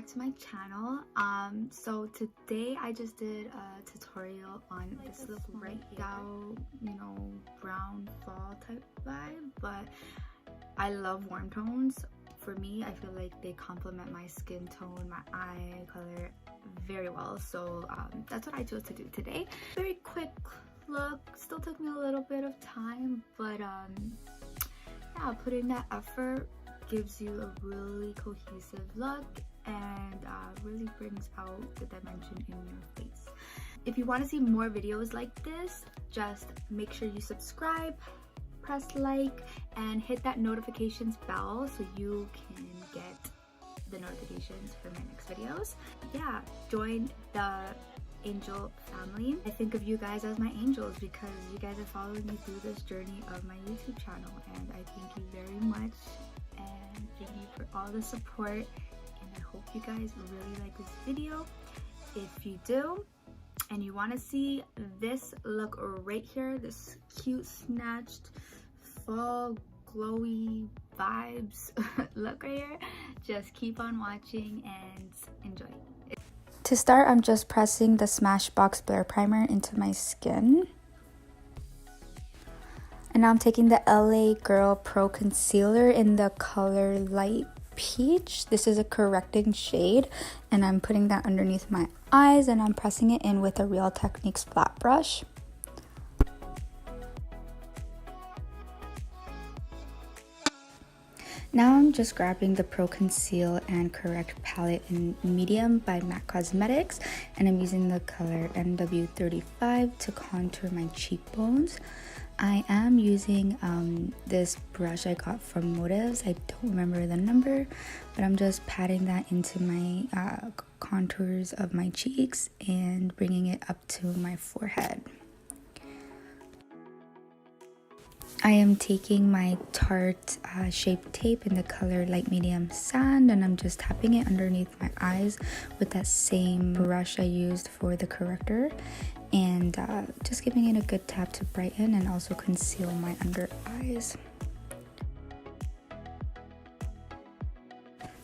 back to my channel. So today I just did a tutorial on this look right now, you know, brown fall type vibe, but I love warm tones. For me, I feel like they complement my skin tone, my eye color very well, so that's what I chose to do today. Very quick look, still took me a little bit of time, but yeah, putting that effort gives you a really cohesive look and really brings out the dimension in your face. If you want to see more videos like this, just make sure you subscribe, press like, and hit that notifications bell so you can get the notifications for my next videos. Yeah, join the angel family. I think of you guys as my angels because you guys are following me through this journey of my YouTube channel, and I thank you very much and thank you for all the support, and I hope you guys really like this video. If you do and you want to see this look right here, this cute snatched fall glowy vibes look right here, just keep on watching and enjoy. To start, I'm just pressing the Smashbox Blur Primer into my skin. And now I'm taking the LA Girl Pro Concealer in the color Light Peach. This is a correcting shade, and I'm putting that underneath my eyes, and I'm pressing it in with a Real Techniques flat brush. Now I'm just grabbing the Pro Conceal and Correct palette in medium by MAC Cosmetics, and I'm using the color NW35 to contour my cheekbones. I am using this brush I got from Motives. I don't remember the number, but I'm just patting that into my contours of my cheeks and bringing it up to my forehead. I am taking my Tarte Shape Tape in the color Light Medium Sand, and I'm just tapping it underneath my eyes with that same brush I used for the corrector, and just giving it a good tap to brighten and also conceal my under eyes.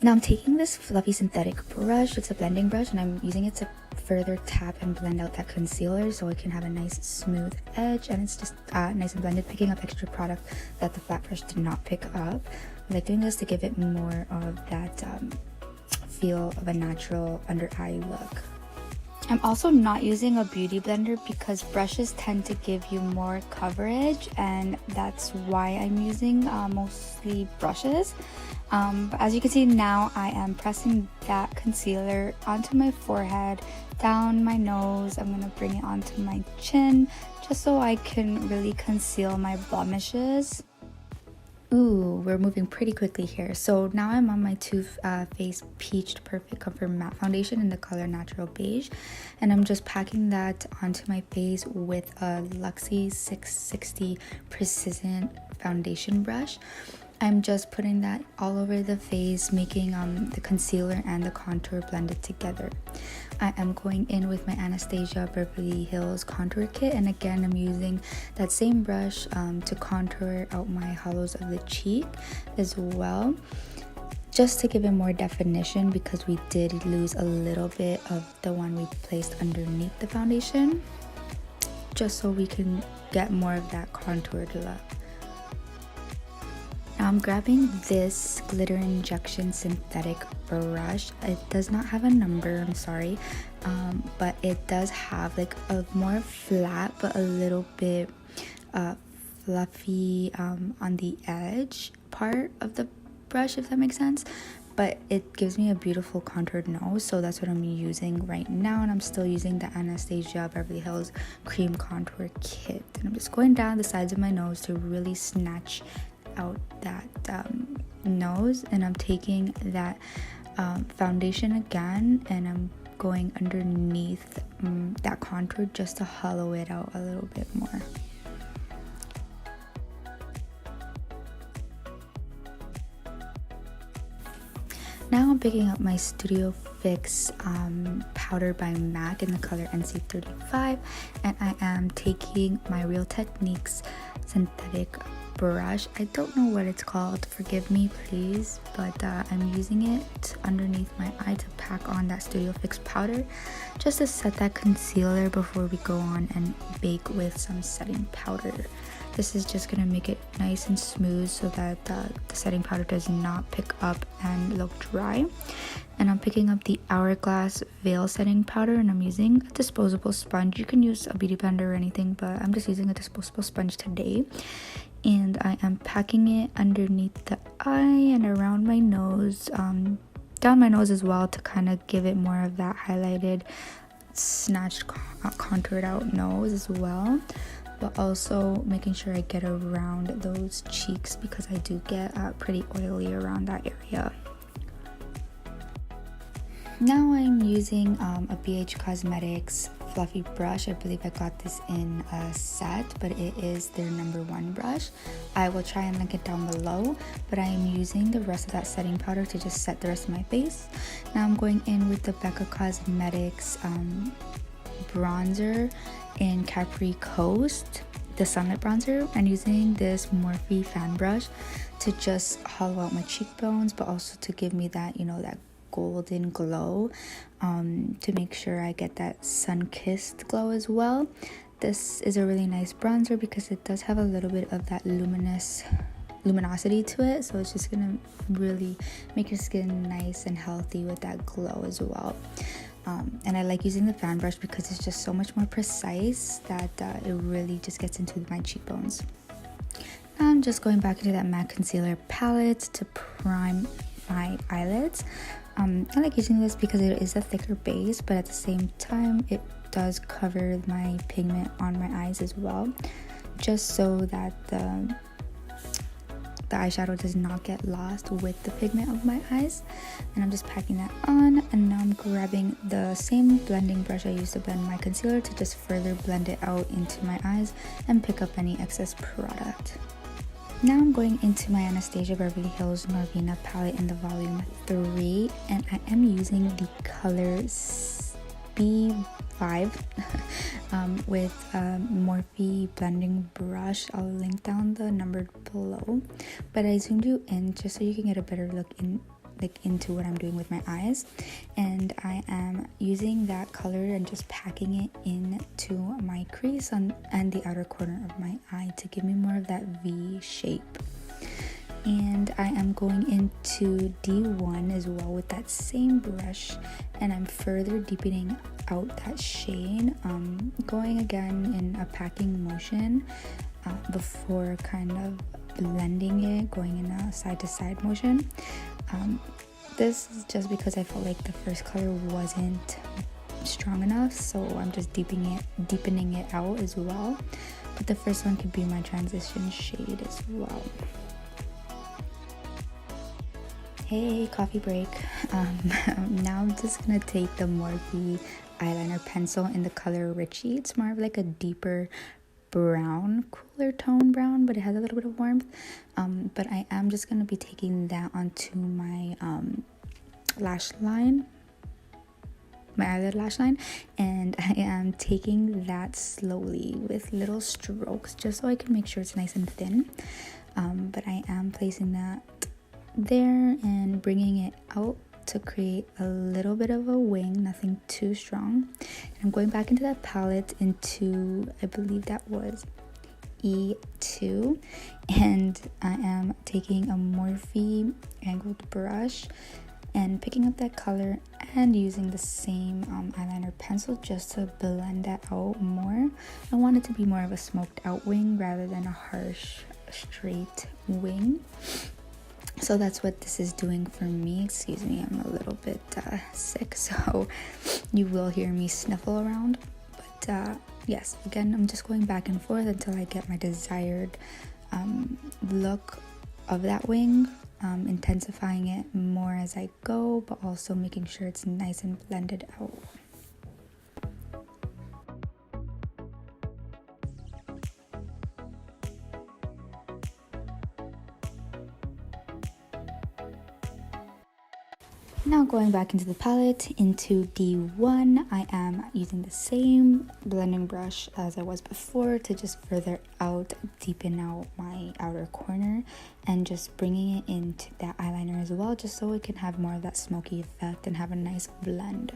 Now I'm taking this fluffy synthetic brush. It's a blending brush, and I'm using it to further tap and blend out that concealer so it can have a nice smooth edge, and it's just nice and blended, picking up extra product that the flat brush did not pick up. I like doing this to give it more of that feel of a natural under eye look. I'm also not using a beauty blender because brushes tend to give you more coverage, and that's why I'm using mostly brushes. But as you can see now, I am pressing that concealer onto my forehead, down my nose. I'm gonna bring it onto my chin just so I can really conceal my blemishes. Ooh, we're moving pretty quickly here. So now I'm on my Too Faced Peached Perfect Comfort Matte Foundation in the color Natural Beige, and I'm just packing that onto my face with a Luxie 660 Precision Foundation brush. I'm just putting that all over the face, making the concealer and the contour blended together. I am going in with my Anastasia Beverly Hills contour kit, and again I'm using that same brush to contour out my hollows of the cheek as well, just to give it more definition because we did lose a little bit of the one we placed underneath the foundation, just so we can get more of that contoured look. Now I'm grabbing this Glitter Injection synthetic brush. It does not have a number, I'm sorry, but it does have like a more flat but a little bit fluffy on the edge part of the brush, if that makes sense. But it gives me a beautiful contoured nose, so that's what I'm using right now. And I'm still using the Anastasia Beverly Hills Cream Contour Kit, and I'm just going down the sides of my nose to really snatch out that nose. And I'm taking that foundation again, and I'm going underneath that contour just to hollow it out a little bit more. Now I'm picking up my Studio Fix powder by MAC in the color NC35, and I am taking my Real Techniques synthetic brush. I don't know what it's called, forgive me please, but I'm using it underneath my eye to pack on that Studio Fix powder just to set that concealer before we go on and bake with some setting powder. This is just gonna make it nice and smooth so that the setting powder does not pick up and look dry. And I'm picking up the Hourglass Veil Setting Powder, and I'm using a disposable sponge. You can use a beauty blender or anything, but I'm just using a disposable sponge today. And I am packing it underneath the eye and around my nose, down my nose as well, to kind of give it more of that highlighted, snatched, contoured out nose as well. But also making sure I get around those cheeks because I do get pretty oily around that area. Now I'm using a BH Cosmetics fluffy brush. I believe I got this in a set, but it is their #1 brush. I will try and link it down below, but I am using the rest of that setting powder to just set the rest of my face. Now I'm going in with the Becca Cosmetics bronzer in Capri Coast, the Sunlit bronzer, and using this Morphe fan brush to just hollow out my cheekbones, but also to give me that, you know, that golden glow, to make sure I get that sun-kissed glow as well. This is a really nice bronzer because it does have a little bit of that luminosity to it, so it's just gonna really make your skin nice and healthy with that glow as well. And I like using the fan brush because it's just so much more precise that it really just gets into my cheekbones. Now I'm just going back into that matte concealer palette to prime my eyelids. I like using this because it is a thicker base, but at the same time it does cover my pigment on my eyes as well, just so that the eyeshadow does not get lost with the pigment of my eyes. And I'm just packing that on, and now I'm grabbing the same blending brush I used to blend my concealer to just further blend it out into my eyes and pick up any excess product. Now I'm going into my Anastasia Beverly Hills Norvina palette in the volume 3, and I am using the color B5 with Morphe blending brush. I'll link down the number below, but I zoomed you in just so you can get a better look into what I'm doing with my eyes. And I am using that color and just packing it into my crease and the outer corner of my eye to give me more of that V shape. And I am going into D1 as well with that same brush, and I'm further deepening out that shade, going again in a packing motion before kind of blending it, going in a side to side motion. This is just because I felt like the first color wasn't strong enough, so I'm just deepening it out as well. But the first one could be my transition shade as well. Hey, coffee break. Now I'm just gonna take the Morphe eyeliner pencil in the color Richie. It's more of like a deeper brown, cooler tone brown, but it has a little bit of warmth. But I am just gonna be taking that onto my lash line, my eyelid lash line, and I am taking that slowly with little strokes just so I can make sure it's nice and thin. But I am placing that there and bringing it out to create a little bit of a wing, nothing too strong. And I'm going back into that palette into, I believe that was E2, and I am taking a Morphe angled brush and picking up that color and using the same eyeliner pencil just to blend that out more. I want it to be more of a smoked out wing rather than a harsh straight wing. So that's what this is doing for me. Excuse me, I'm a little bit sick, so you will hear me sniffle around. But yes, again, I'm just going back and forth until I get my desired look of that wing, intensifying it more as I go, but also making sure it's nice and blended out. Now going back into the palette, into D1, I am using the same blending brush as I was before to just further out, deepen out my outer corner, and just bringing it into that eyeliner as well, just so it can have more of that smoky effect and have a nice blend.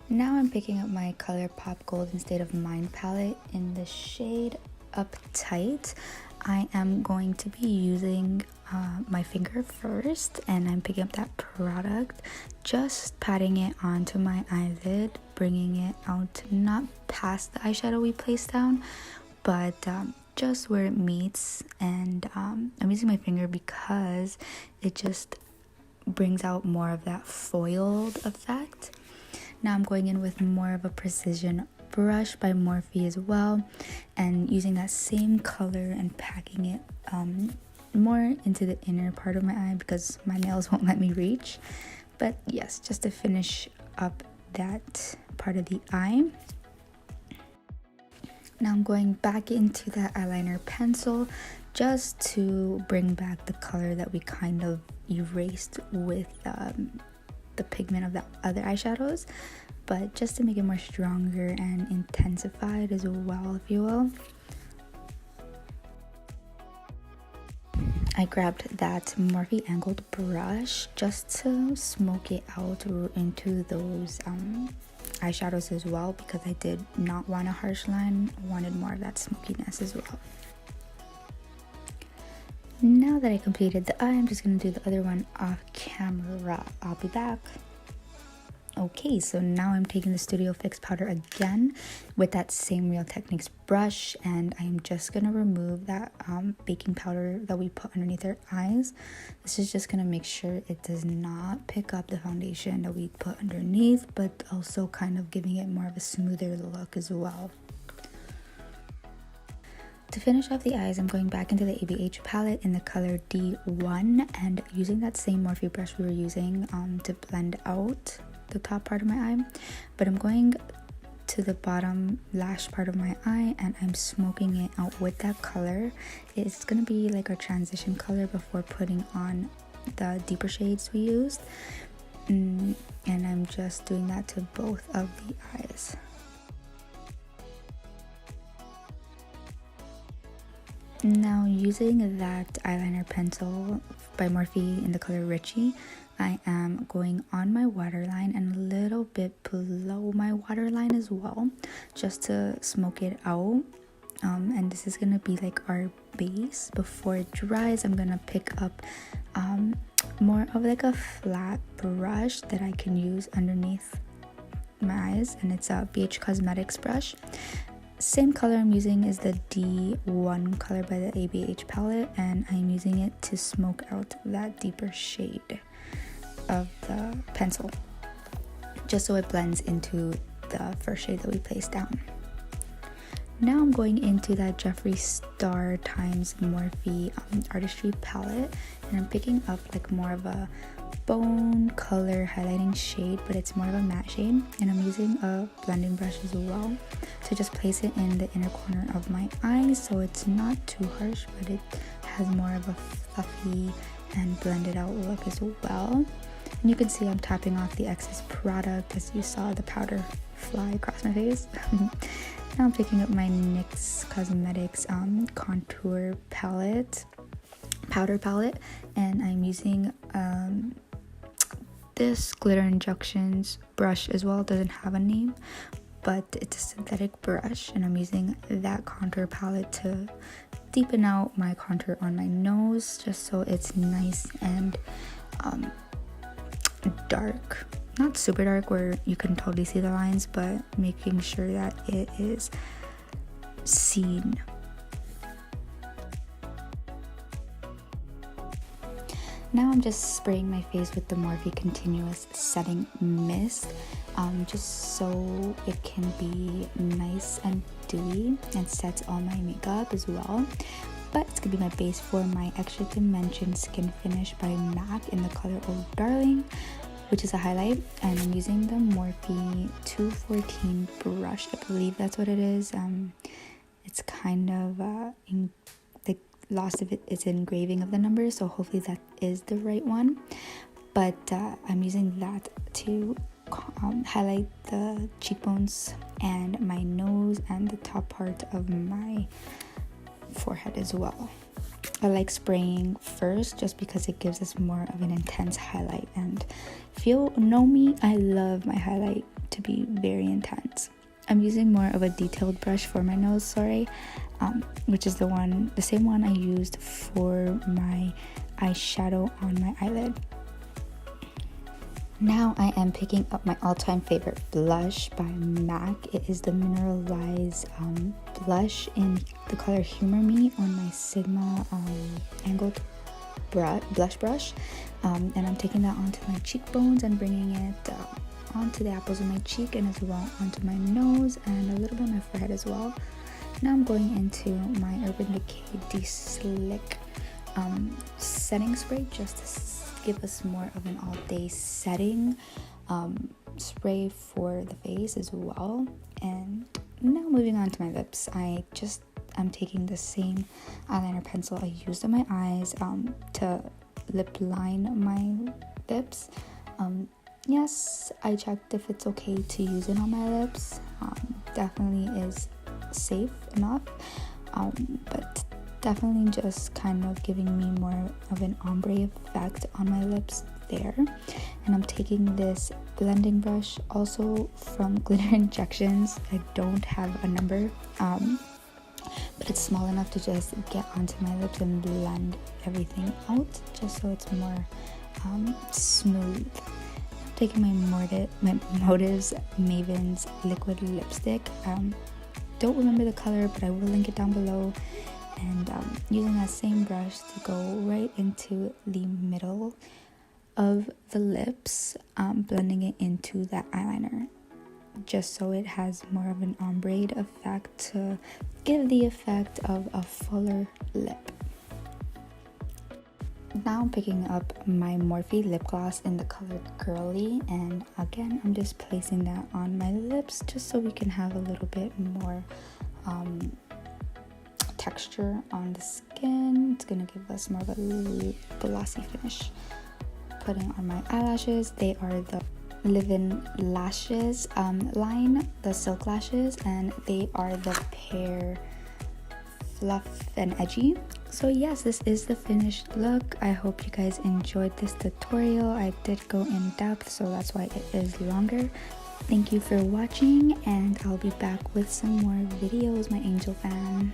Now I'm picking up my ColourPop Golden State of Mind palette in the shade Uptight. I am going to be using my finger first, and I'm picking up that product, just patting it onto my eyelid, bringing it out not past the eyeshadow we placed down, but just where it meets. And I'm using my finger because it just brings out more of that foiled effect. Now I'm going in with more of a precision brush by Morphe as well, and using that same color and packing it more into the inner part of my eye because my nails won't let me reach. But yes, just to finish up that part of the eye. Now I'm going back into that eyeliner pencil just to bring back the color that we kind of erased with the pigment of the other eyeshadows, but just to make it more stronger and intensified as well, if you will. I grabbed that Morphe angled brush just to smoke it out into those eyeshadows as well, because I did not want a harsh line. I wanted more of that smokiness as well. Now that I completed the eye, I'm just going to do the other one off camera. I'll be back. Okay, so now I'm taking the Studio Fix powder again with that same Real Techniques brush, and I'm just going to remove that baking powder that we put underneath our eyes. This is just going to make sure it does not pick up the foundation that we put underneath, but also kind of giving it more of a smoother look as well. To finish off the eyes, I'm going back into the ABH palette in the color D1 and using that same Morphe brush we were using to blend out the top part of my eye, but I'm going to the bottom lash part of my eye and I'm smoking it out with that color. It's going to be like our transition color before putting on the deeper shades we used, and I'm just doing that to both of the eyes. Now using that eyeliner pencil by Morphe in the color Richie, I am going on my waterline and a little bit below my waterline as well, just to smoke it out. And this is gonna be like our base. Before it dries, I'm gonna pick up more of like a flat brush that I can use underneath my eyes, and it's a BH Cosmetics brush. Same color I'm using is the D1 color by the ABH palette, and I'm using it to smoke out that deeper shade of the pencil, just so it blends into the first shade that we placed down. Now I'm going into that Jeffree Star times Morphe Artistry palette, and I'm picking up like more of a bone color highlighting shade, but it's more of a matte shade, and I'm using a blending brush as well to just place it in the inner corner of my eye so it's not too harsh, but it has more of a fluffy and blended out look as well. And you can see I'm tapping off the excess product as you saw the powder fly across my face. Now I'm picking up my NYX Cosmetics contour palette, powder palette, and I'm using this Glitter Injections brush as well. It doesn't have a name, but it's a synthetic brush, and I'm using that contour palette to deepen out my contour on my nose, just so it's nice and dark. Not super dark where you can totally see the lines, but making sure that it is seen. Now I'm just spraying my face with the Morphe Continuous Setting Mist, just so it can be nice and dewy and sets all my makeup as well. But it's gonna be my base for my Extra Dimension Skin Finish by MAC in the color Oh Darling, which is a highlight, and I'm using the Morphe 214 brush. I believe that's what it is. It's kind of lost if it's engraving of the numbers, so hopefully that is the right one. But I'm using that to highlight the cheekbones and my nose and the top part of my forehead as well. I like spraying first just because it gives us more of an intense highlight, and if you know me, I love my highlight to be very intense. I'm using more of a detailed brush for my nose, which is the same one I used for my eyeshadow on my eyelid. Now I am picking up my all-time favorite blush by MAC. It is the Mineralize blush in the color Humor Me on my Sigma angled blush brush. And I'm taking that onto my cheekbones and bringing it onto the apples of my cheek, and as well onto my nose and a little bit on my forehead as well. Now I'm going into my Urban Decay De-Slick setting spray just to give us more of an all-day setting spray for the face as well. And now moving on to my lips, I'm taking the same eyeliner pencil I used on my eyes to lip line my lips. Yes, I checked if it's okay to use it on my lips. Definitely is safe enough, but definitely just kind of giving me more of an ombre effect on my lips there. And I'm taking this blending brush also from Glitter Injections. I don't have a number, but it's small enough to just get onto my lips and blend everything out just so it's more smooth. I'm taking my Motives Maven's liquid lipstick. Don't remember the color, but I will link it down below. And using that same brush to go right into the middle of the lips, blending it into that eyeliner, just so it has more of an ombre effect to give the effect of a fuller lip. Now I'm picking up my Morphe lip gloss in the color Girly, and again I'm just placing that on my lips just so we can have a little bit more texture on the skin. It's gonna give us more of a glossy finish. Putting on my eyelashes, they are the Live-In Lashes line, the silk lashes, and they are the Pear Fluff and Edgy. So yes, this is the finished look. I hope you guys enjoyed this tutorial. I did go in depth, so that's why it is longer. Thank you for watching, and I'll be back with some more videos, my angel fan.